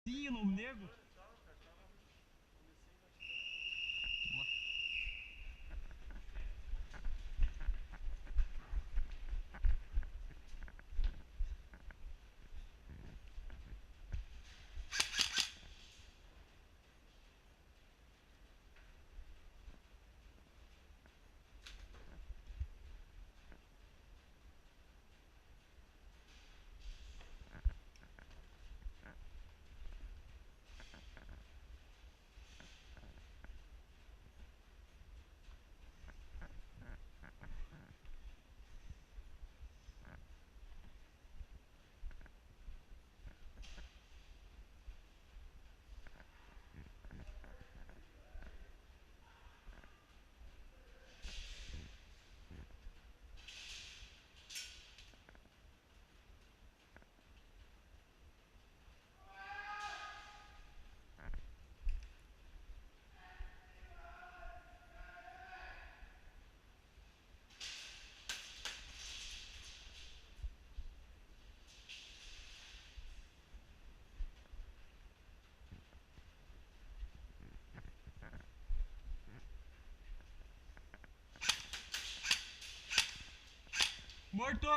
Sim, no nego. Morto!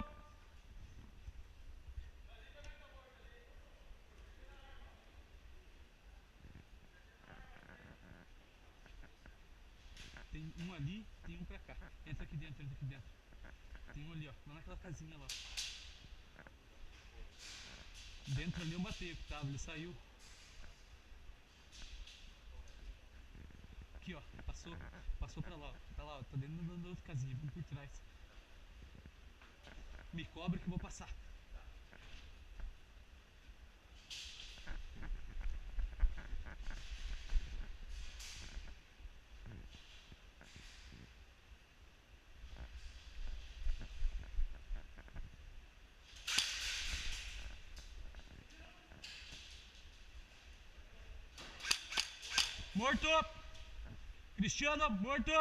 Tem um ali, tem um pra cá. Entra aqui dentro, entra aqui dentro. Tem um ali, ó. Lá naquela casinha lá. Dentro ali eu matei o que tava, ele saiu. Aqui, ó. Passou pra lá, ó. Tá lá, ó. Tá dentro da outra casinha, vamos por trás. Me cobre que eu vou passar. Morto! Cristiano, morto!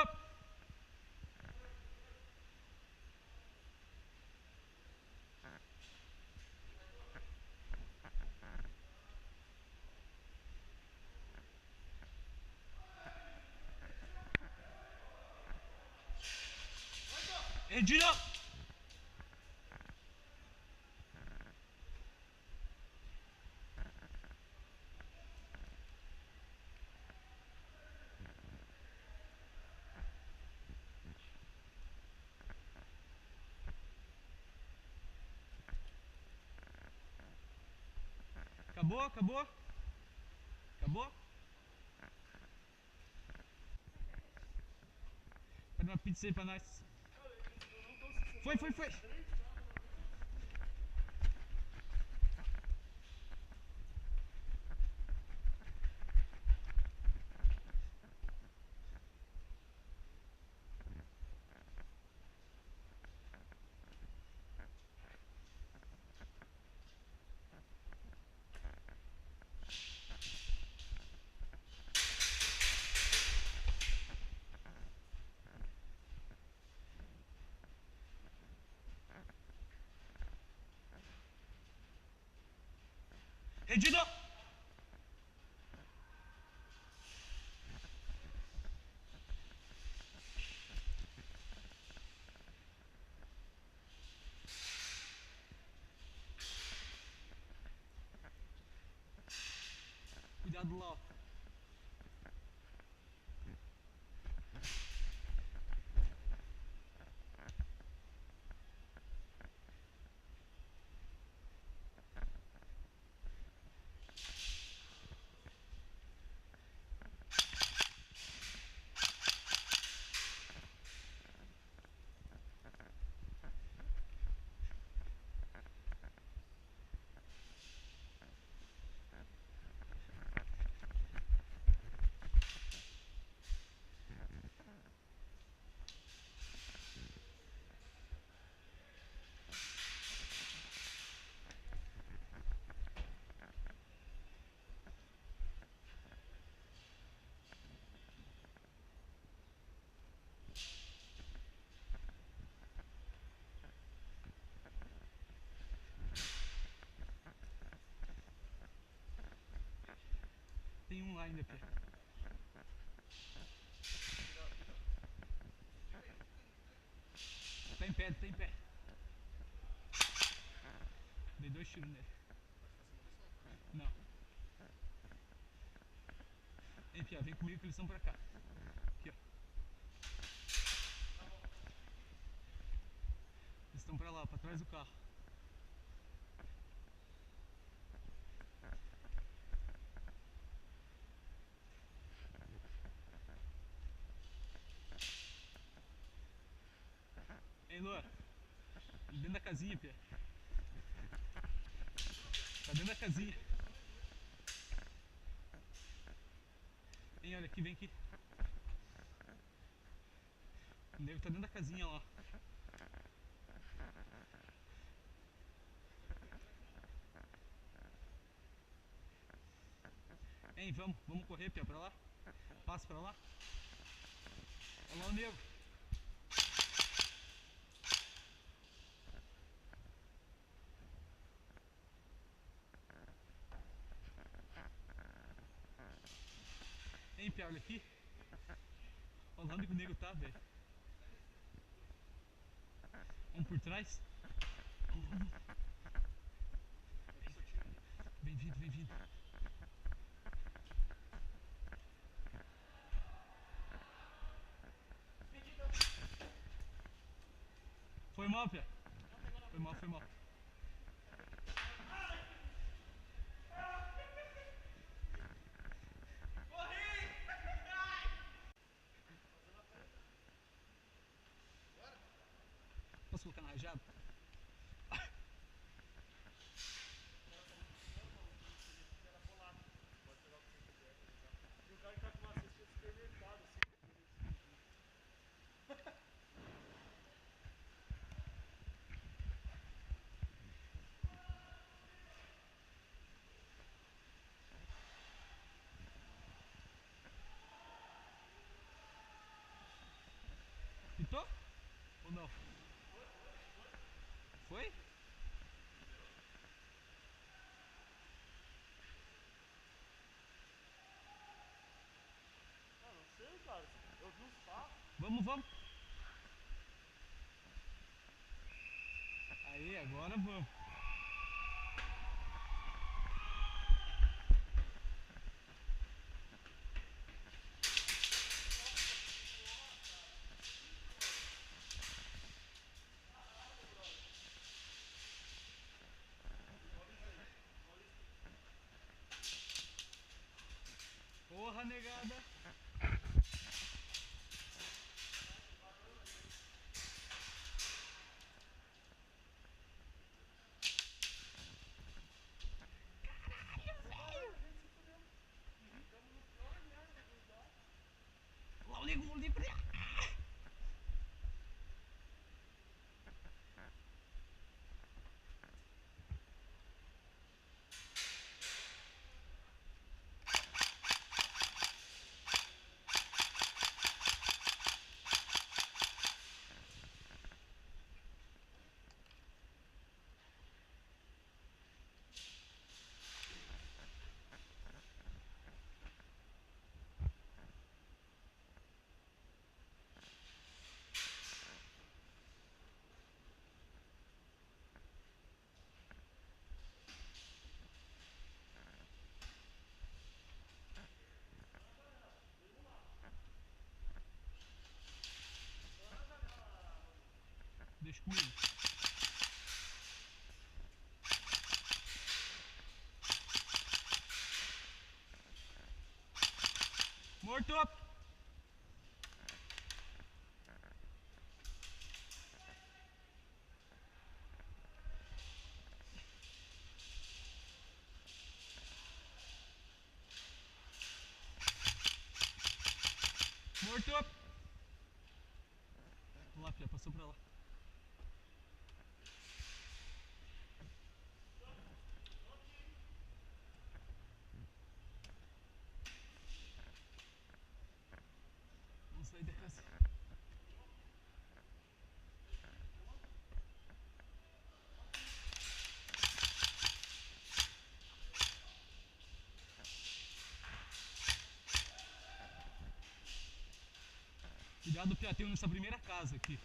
Edinho! Acabou, acabou? Acabou? Pede uma pizza aí pra nós. Foi. Edinho! Cuidado lá, ó. Tem um lá ainda, Pia. Tá em pé, tá em pé. Dei 2 tiros nele. Não. Ei, Pia, vem comigo que eles estão pra cá. Aqui, ó. Eles estão pra lá, pra trás do carro. Ei, Lua. Dentro da casinha, Pia. Tá dentro da casinha. Ei, olha aqui, vem aqui. O nego tá dentro da casinha lá. Ei, vamos correr, Pia, pra lá. Passa pra lá. Olha lá o nego. Ei, Pia, olha aqui. Olha onde que o nego tá, velho. Vamos por trás. Vamos. Vem vindo, vem vindo. Foi mal, Pia. Foi mal, foi mal. Posso colocar na rajada? E o cara que tá com uma cesta de supermercado, assim. Pitou? Ou não? Foi? Ah, não sei, cara. Eu vi uns carros. Vamos, vamos. Aí, agora vamos. Porra, negada. Lá o nego, vamos ali pra lá. Deixa comigo. Morto! Morto! Lá, Pia, passou pra lá. Vamos sair da casa. Cuidado, Pia, tem um nessa primeira casa aqui.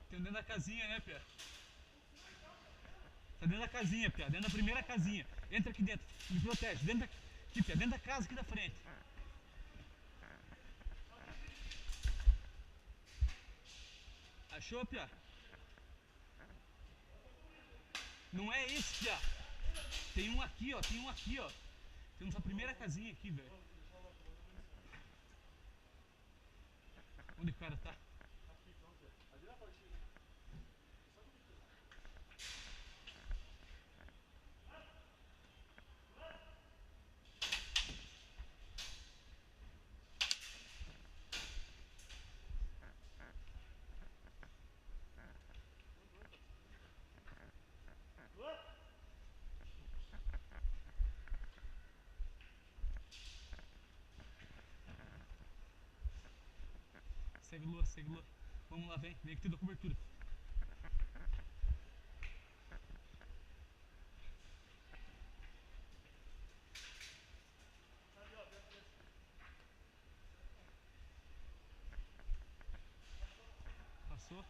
Tem um dentro da casinha, né, Pia? Tá dentro da casinha, Pia. Dentro da primeira casinha. Entra aqui dentro. Me protege. Dentro da... Aqui, Pia. Dentro da casa aqui da frente. Achou, Pia? Não é esse, Pia. Tem um aqui, ó. Tem um aqui, ó. Tem nessa primeira casinha aqui, velho. Onde o cara tá? Aqui, pronto, Zé. Ali na partida. Só que aqui. Segue lua, segue lua. Vamos lá, vem. Vem que tem da cobertura. Ali, ó, dentro desse. Passou.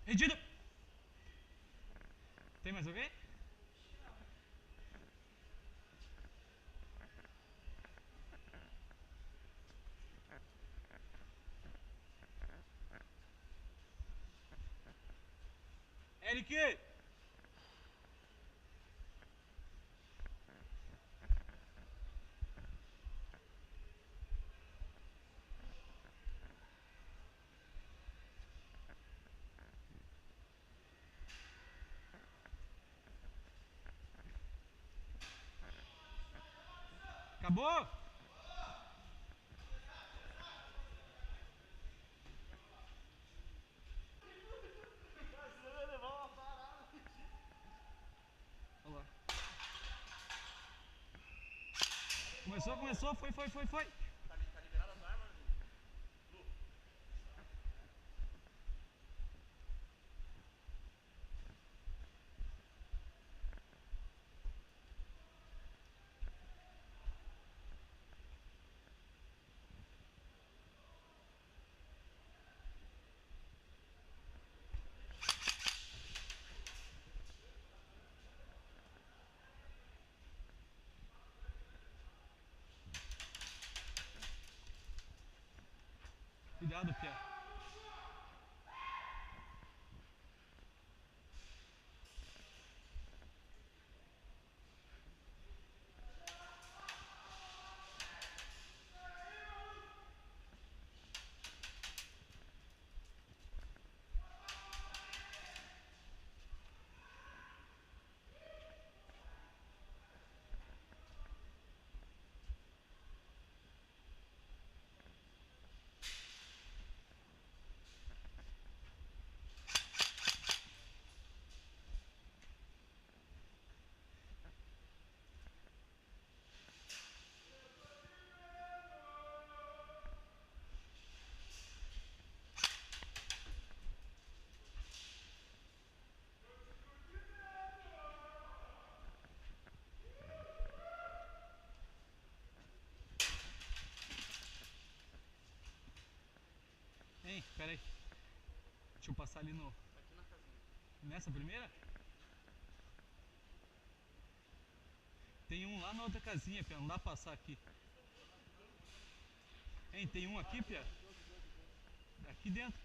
Rendido! Tem mais alguém? Eric! Acabou? Cara, senão eu ia levar uma parada. Olha lá. Começou, começou. Foi, foi, foi, foi. Tá liberado as armas, Lu? Cuidado, Pia. Pera aí. Deixa eu passar ali no... Aqui na casinha. Nessa primeira? Tem um lá na outra casinha, Pia. Não dá pra passar aqui. Hein, tem um aqui, Pia? Aqui dentro.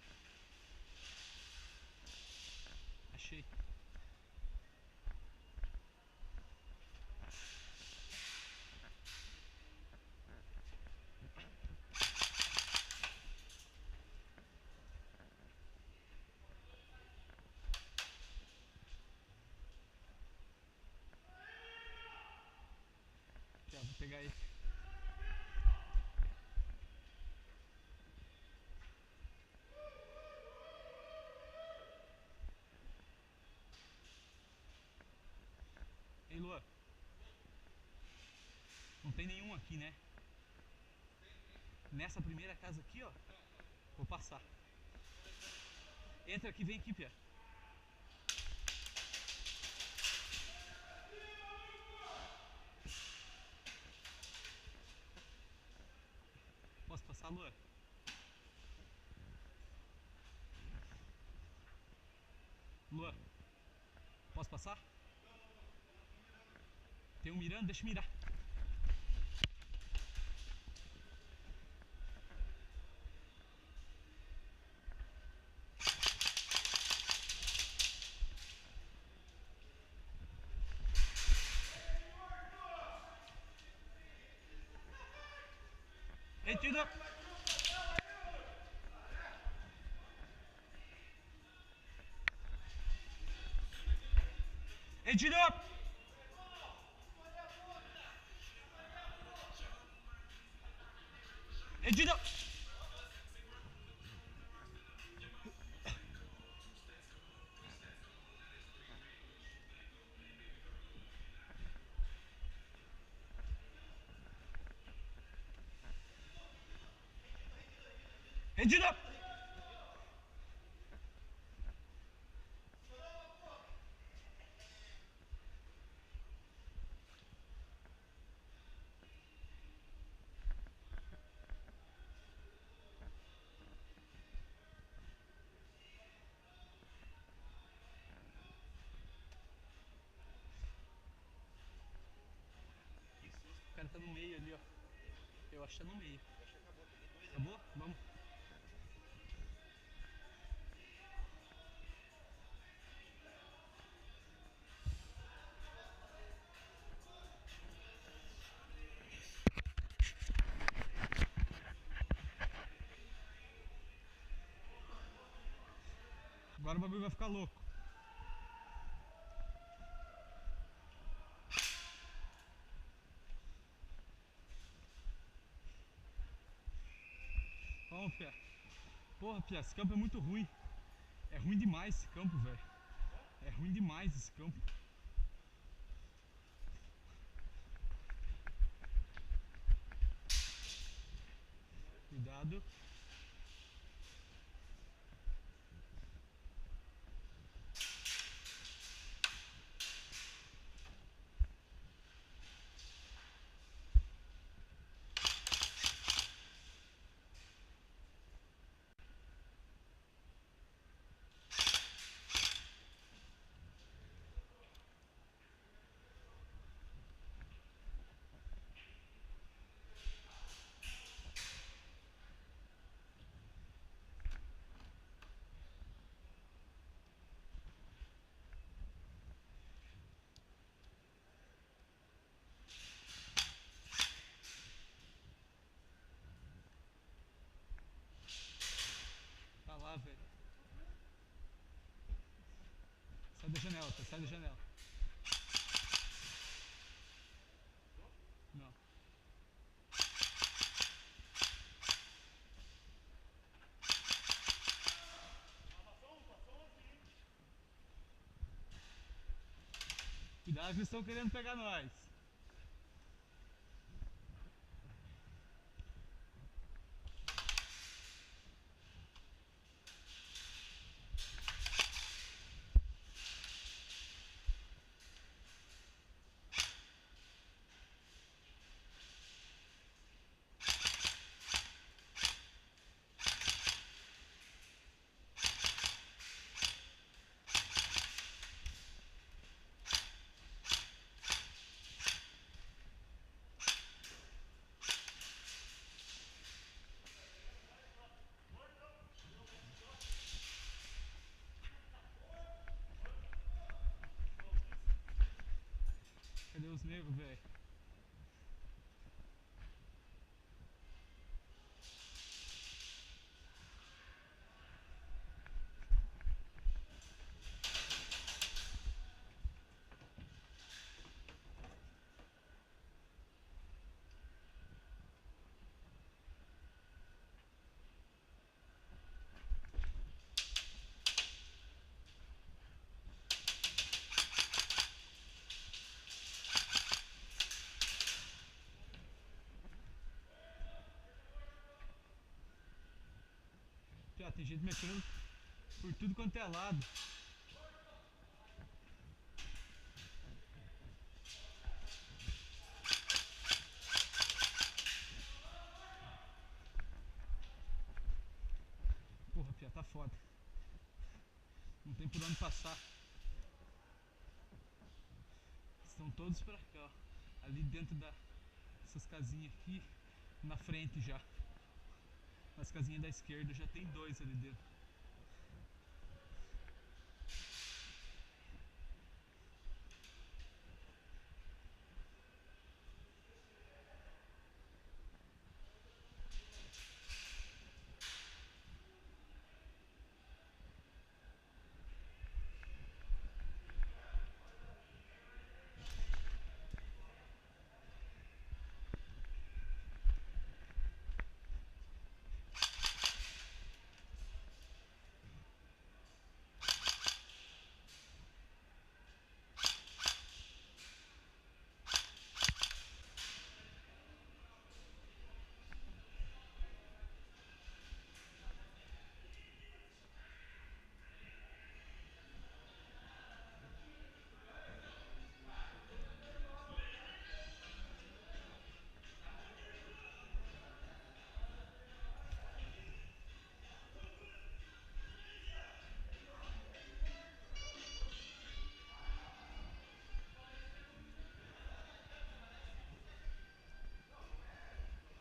Achei. Já vou pegar ele. Ei, Lua. Não tem nenhum aqui, né? Nessa primeira casa aqui, ó. Vou passar. Entra aqui, vem aqui, Pia. Posso passar, Lua? Lua, posso passar? Tem um mirando, deixa eu mirar. Ei, Tido! Ei, Tido! Ei, Tido! Ei, Tido! O cara tá no meio ali, ó. Eu acho que tá no meio. Acabou? Vamos. Agora o bagulho vai ficar louco. Vamos, Pia. Porra, Pia, esse campo é muito ruim. É ruim demais esse campo, velho. É ruim demais esse campo. Cuidado. Tá lá, velho. Sai da janela, Pia. Sai da janela. Não. Cuidado que eles estão querendo pegar nós. os negros, velho. Piá, tem gente mexendo por tudo quanto é lado. Porra, Piá, tá foda. Não tem por onde passar. Estão todos pra cá, ó. Ali dentro dessas casinhas aqui, na frente já. Nas casinhas da esquerda já tem dois ali dentro.